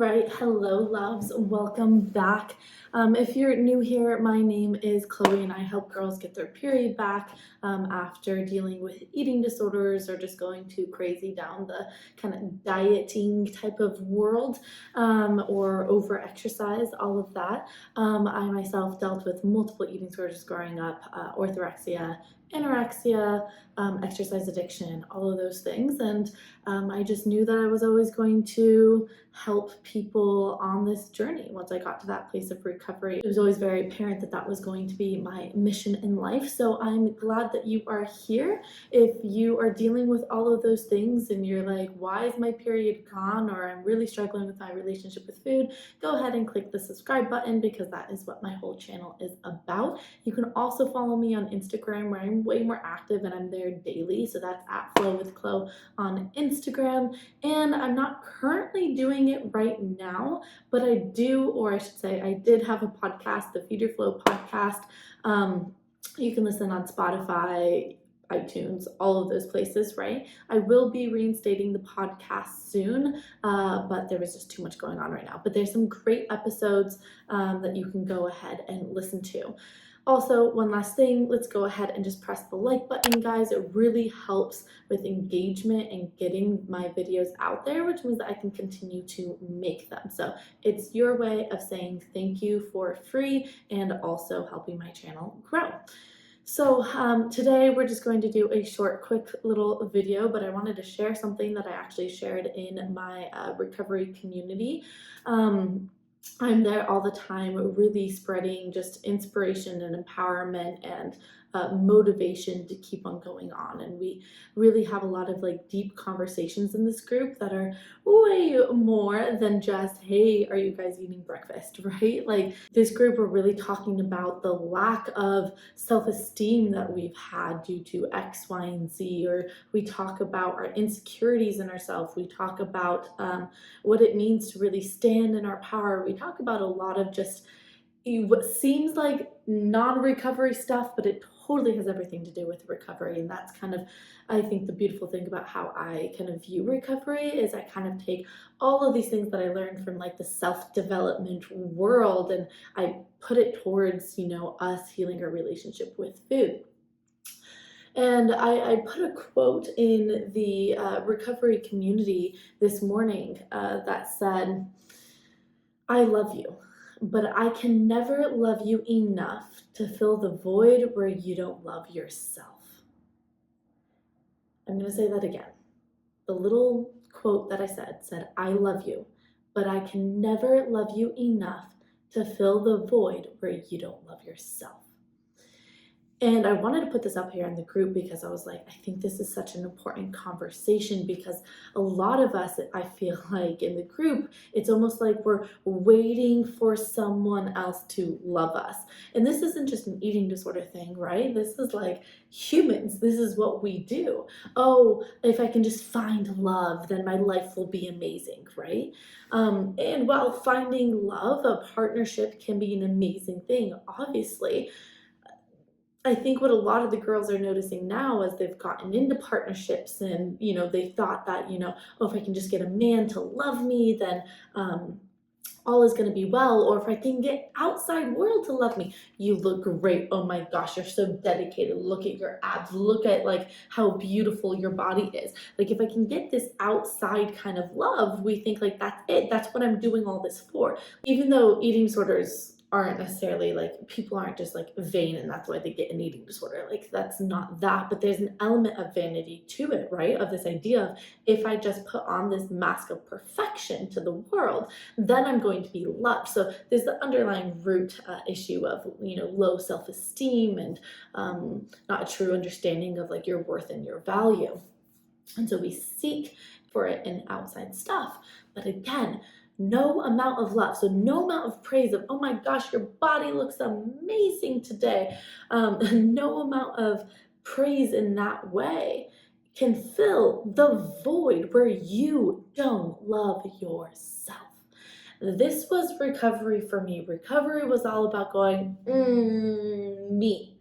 right, hello loves, welcome back. If you're new here, my name is Chloe and I help girls get their period back after dealing with eating disorders or just going too crazy down the kind of dieting type of world or over exercise, all of that. I myself dealt with multiple eating disorders growing up, orthorexia, anorexia, exercise addiction, all of those things. And I just knew that I was always going to help people on this journey. Once I got to that place of recovery, it was always very apparent that that was going to be my mission in life. So I'm glad that you are here. If you are dealing with all of those things and you're like, why is my period gone? Or I'm really struggling with my relationship with food, go ahead and click the subscribe button because that is what my whole channel is about. You can also follow me on Instagram where I'm way more active and I'm there daily. So that's at Flow with Chloe on Instagram. And I'm not currently doing it right now, but I do, or I should say I did have a podcast, the Feed Your Flow podcast. You can listen on Spotify, iTunes, all of those places, right? I will be reinstating the podcast soon, but there was just too much going on right now. But there's some great episodes that you can go ahead and listen to. Also, one last thing, let's go ahead and just press the like button, guys. It really helps with engagement and getting my videos out there, which means that I can continue to make them. So it's your way of saying thank you for free and also helping my channel grow. So today we're just going to do a short, quick little video, but I wanted to share something that I actually shared in my recovery community. I'm there all the time, really spreading just inspiration and empowerment and motivation to keep on going on. And we really have a lot of like deep conversations in this group that are way more than just, hey, are you guys eating breakfast, right? Like this group, we're really talking about the lack of self-esteem that we've had due to X, Y, and Z, or we talk about our insecurities in ourselves. We talk about what it means to really stand in our power. We talk about a lot of just what seems like non-recovery stuff, but it totally has everything to do with recovery. And that's kind of, I think, the beautiful thing about how I kind of view recovery is I kind of take all of these things that I learned from like the self-development world and I put it towards, us healing our relationship with food. And I put a quote in the recovery community this morning that said, I love you, but I can never love you enough to fill the void where you don't love yourself. I'm going to say that again. The little quote that I said, I love you, but I can never love you enough to fill the void where you don't love yourself. And I wanted to put this up here in the group because I was like, I think this is such an important conversation because a lot of us, I feel like in the group, it's almost like we're waiting for someone else to love us. And this isn't just an eating disorder thing, right? This is like humans. This is what we do. Oh, if I can just find love, then my life will be amazing, right? And while finding love, a partnership can be an amazing thing, obviously. I think what a lot of the girls are noticing now as they've gotten into partnerships and, they thought that, oh, if I can just get a man to love me, then all is going to be well. Or if I can get outside world to love me, you look great. Oh my gosh, you're so dedicated. Look at your abs. Look at like how beautiful your body is. Like if I can get this outside kind of love, we think like that's it. That's what I'm doing all this for. Even though eating disorders aren't necessarily like people aren't just like vain and that's why they get an eating disorder. Like that's not that, but there's an element of vanity to it, right? Of this idea of if I just put on this mask of perfection to the world, then I'm going to be loved. So there's the underlying root issue of, low self-esteem and not a true understanding of like your worth and your value. And so we seek for it in outside stuff. But again, no amount of love, so no amount of praise of, oh my gosh, your body looks amazing today. No amount of praise in that way can fill the void where you don't love yourself. This was recovery for me. Recovery was all about going, me.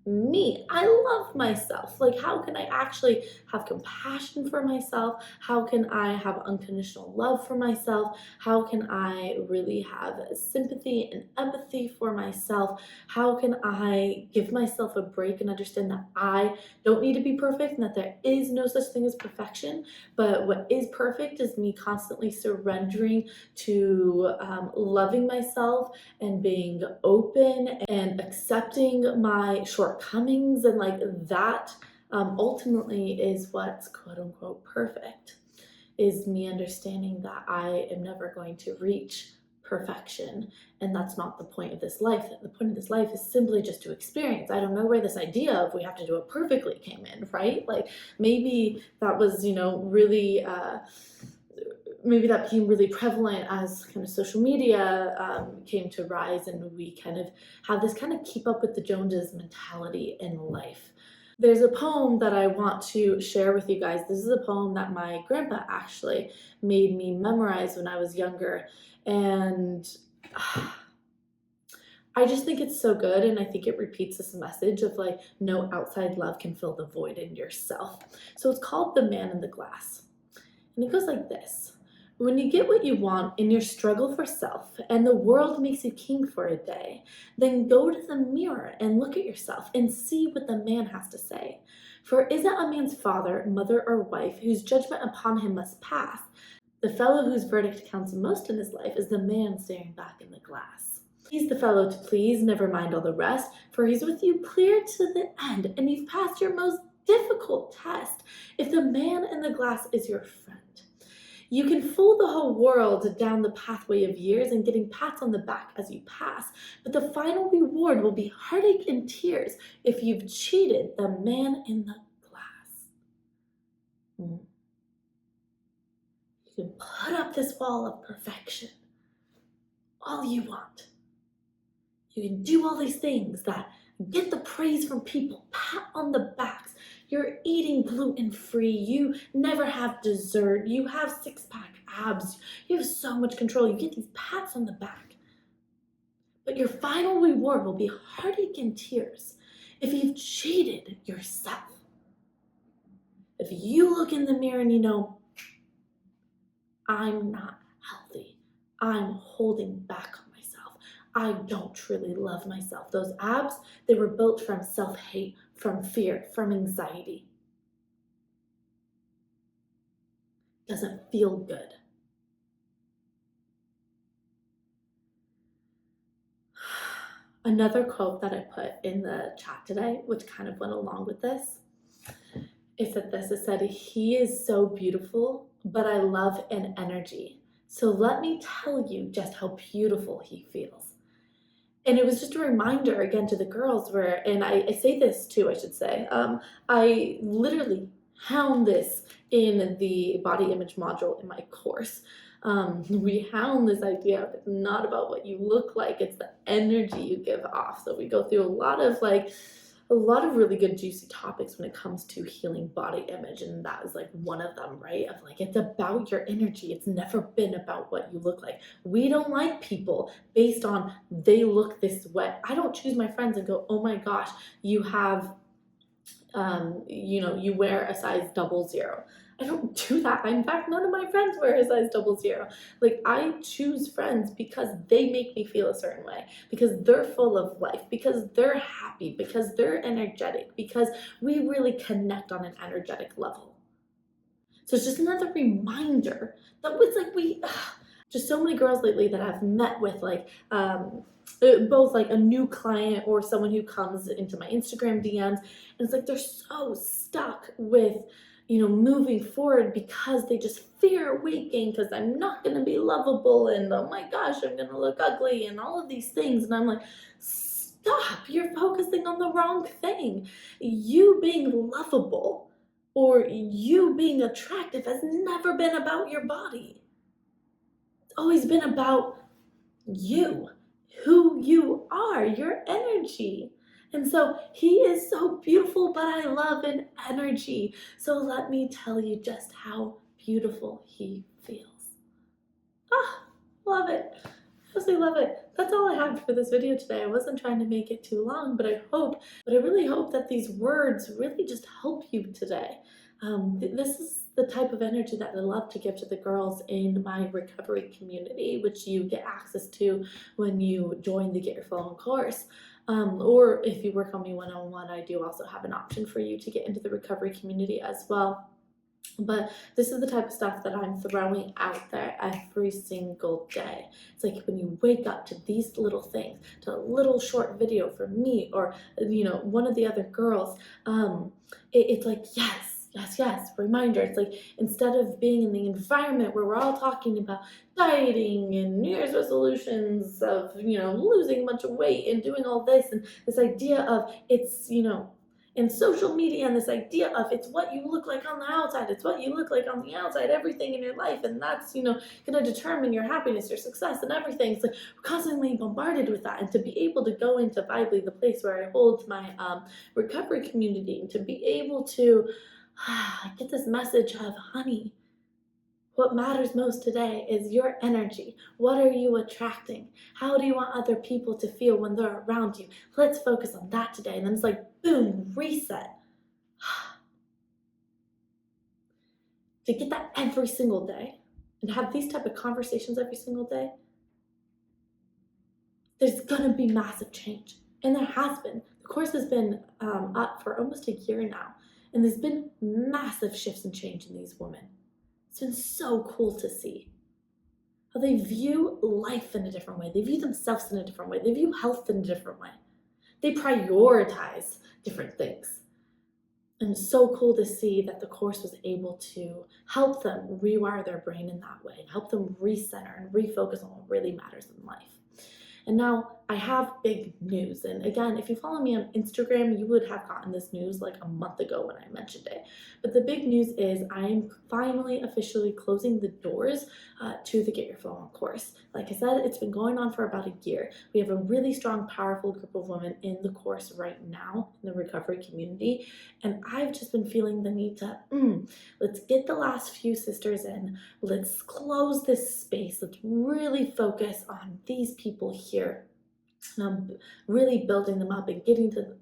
me. I love myself. Like, how can I actually have compassion for myself? How can I have unconditional love for myself? How can I really have sympathy and empathy for myself? How can I give myself a break and understand that I don't need to be perfect and that there is no such thing as perfection? But what is perfect is me constantly surrendering to loving myself and being open and accepting my shortcomings, and like that ultimately is what's quote unquote perfect, is me understanding that I am never going to reach perfection, and that's not the point of this life. The point of this life is simply just to experience. I don't know where this idea of we have to do it perfectly came in, right? Like maybe that was, really maybe that became really prevalent as kind of social media came to rise, and we kind of have this kind of keep up with the Joneses mentality in life. There's a poem that I want to share with you guys. This is a poem that my grandpa actually made me memorize when I was younger, and I just think it's so good, and I think it repeats this message of like no outside love can fill the void in yourself. So it's called The Man in the Glass, and it goes like this. When you get what you want in your struggle for self and the world makes you king for a day, then go to the mirror and look at yourself and see what the man has to say. For is it a man's father, mother, or wife whose judgment upon him must pass? The fellow whose verdict counts most in his life is the man staring back in the glass. He's the fellow to please, never mind all the rest, for he's with you clear to the end, and you've passed your most difficult test if the man in the glass is your friend. You can fool the whole world down the pathway of years and getting pats on the back as you pass, but the final reward will be heartache and tears if you've cheated the man in the glass. You can put up this wall of perfection all you want. You can do all these things that get the praise from people, pat on the backs. You're eating gluten-free. You never have dessert. You have six-pack abs. You have so much control. You get these pats on the back. But your final reward will be heartache and tears if you've cheated yourself. If you look in the mirror and you know, I'm not healthy. I'm holding back on myself. I don't truly love myself. Those abs, they were built from self-hate, from fear, from anxiety. Doesn't feel good. Another quote that I put in the chat today, which kind of went along with this, it said, he is so beautiful, but I love an energy. So let me tell you just how beautiful he feels. And it was just a reminder again to the girls where, and I say this too, I should say, I literally hound this in the body image module in my course. We hound this idea of it's not about what you look like, it's the energy you give off. So we go through a lot of really good juicy topics when it comes to healing body image, and that is like one of them, right? Of like, it's about your energy. It's never been about what you look like. We don't like people based on they look this way. I don't choose my friends and go, oh my gosh, you have you wear a size 00. I don't do that. In fact, none of my friends wear a size 00. Like, I choose friends because they make me feel a certain way, because they're full of life, because they're happy, because they're energetic, because we really connect on an energetic level. So it's just another reminder that it's like just so many girls lately that I've met with both like a new client or someone who comes into my Instagram DMs, and it's like they're so stuck with moving forward because they just fear waking because I'm not going to be lovable, and oh my gosh, I'm going to look ugly and all of these things. And I'm like, stop, you're focusing on the wrong thing. You being lovable or you being attractive has never been about your body. It's always been about you, who you are, your energy. And so he is so beautiful, but I love an energy. So let me tell you just how beautiful he feels. Ah, love it. honestly love it. That's all I have for this video today. I wasn't trying to make it too long, but I really hope that these words really just help you today. This is the type of energy that I love to give to the girls in my recovery community, which you get access to when you join the Get Your Flow On course. Or if you work on me one-on-one, I do also have an option for you to get into the recovery community as well. But this is the type of stuff that I'm throwing out there every single day. It's like when you wake up to these little things, to a little short video from me or, one of the other girls, it's like, yes, reminder. It's like instead of being in the environment where we're all talking about dieting and New Year's resolutions of, losing a bunch of weight and doing all this and this idea of in social media and this idea of it's what you look like on the outside, it's what you look like on the outside, everything in your life, and that's going to determine your happiness, your success, and everything. It's like we're constantly bombarded with that, and to be able to go into Vibely, the place where I hold my recovery community, and to be able to get this message of, honey, what matters most today is your energy. What are you attracting? How do you want other people to feel when they're around you? Let's focus on that today. And then it's like, boom, reset. To get that every single day and have these type of conversations every single day, there's going to be massive change. And there has been. The course has been up for almost a year now. And there's been massive shifts and change in these women. It's been so cool to see how they view life in a different way. They view themselves in a different way. They view health in a different way. They prioritize different things. And it's so cool to see that the course was able to help them rewire their brain in that way, and help them recenter and refocus on what really matters in life. And now I have big news. And again, if you follow me on Instagram, you would have gotten this news like a month ago when I mentioned it. But the big news is I'm finally officially closing the doors to the Get Your Flow On course. Like I said, it's been going on for about a year. We have a really strong, powerful group of women in the course right now in the recovery community. And I've just been feeling the need to, let's get the last few sisters in. Let's close this space. Let's really focus on these people here. Really building them up and getting to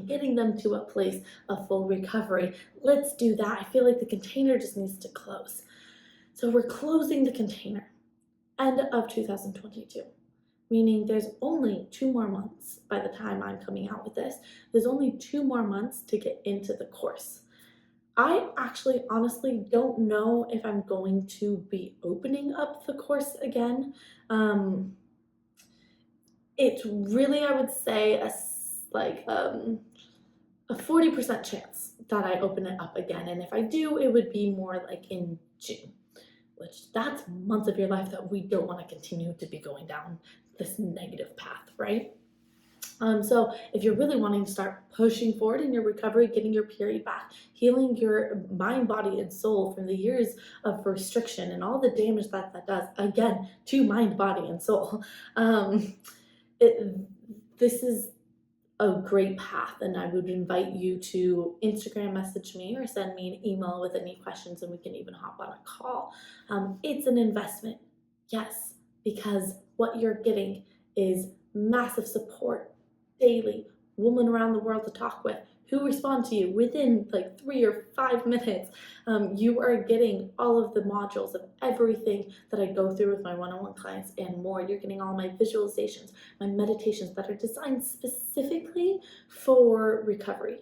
getting them to a place of full recovery. Let's do that. I feel like the container just needs to close. So we're closing the container end of 2022, meaning there's only 2 more months by the time I'm coming out with this. There's only 2 more months to get into the course. I actually honestly don't know if I'm going to be opening up the course again. It's really, I would say, a 40% chance that I open it up again. And if I do, it would be more like in June, which that's months of your life that we don't want to continue to be going down this negative path, right? So if you're really wanting to start pushing forward in your recovery, getting your period back, healing your mind, body, and soul from the years of restriction and all the damage that does, again, to mind, body, and soul, this is a great path, and I would invite you to Instagram message me or send me an email with any questions, and we can even hop on a call. It's an investment, yes, because what you're getting is massive support daily, women around the world to talk with, who respond to you within like 3 or 5 minutes. You are getting all of the modules of everything that I go through with my one-on-one clients and more. You're getting all my visualizations, my meditations that are designed specifically for recovery.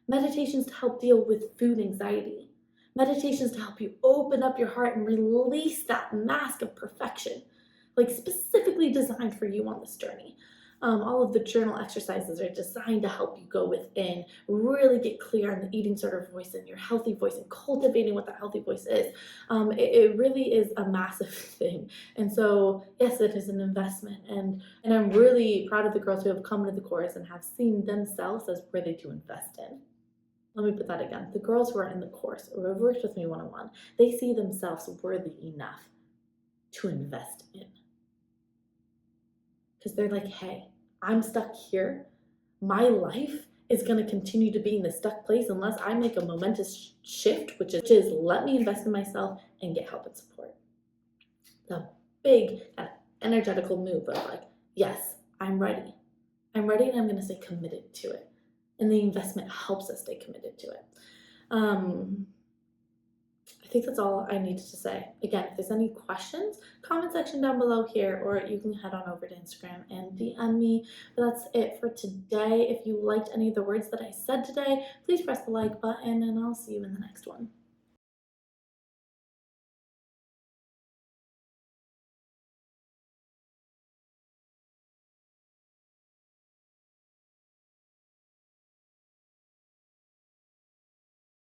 Meditations to help deal with food anxiety. Meditations to help you open up your heart and release that mask of perfection, like specifically designed for you on this journey. All of the journal exercises are designed to help you go within, really get clear on the eating disorder voice and your healthy voice and cultivating what that healthy voice is. It really is a massive thing. And so, yes, it is an investment. And I'm really proud of the girls who have come to the course and have seen themselves as worthy to invest in. Let me put that again. The girls who are in the course or have worked with me one-on-one, they see themselves worthy enough to invest in. Because they're like, hey, I'm stuck here. My life is going to continue to be in this stuck place unless I make a momentous shift, which is let me invest in myself and get help and support. So big energetical move of like, yes, I'm ready. I'm ready and I'm going to stay committed to it. And the investment helps us stay committed to it. I think that's all I needed to say. Again, if there's any questions, comment section down below here, or you can head on over to Instagram and DM me. But that's it for today. If you liked any of the words that I said today, please press the like button and I'll see you in the next one.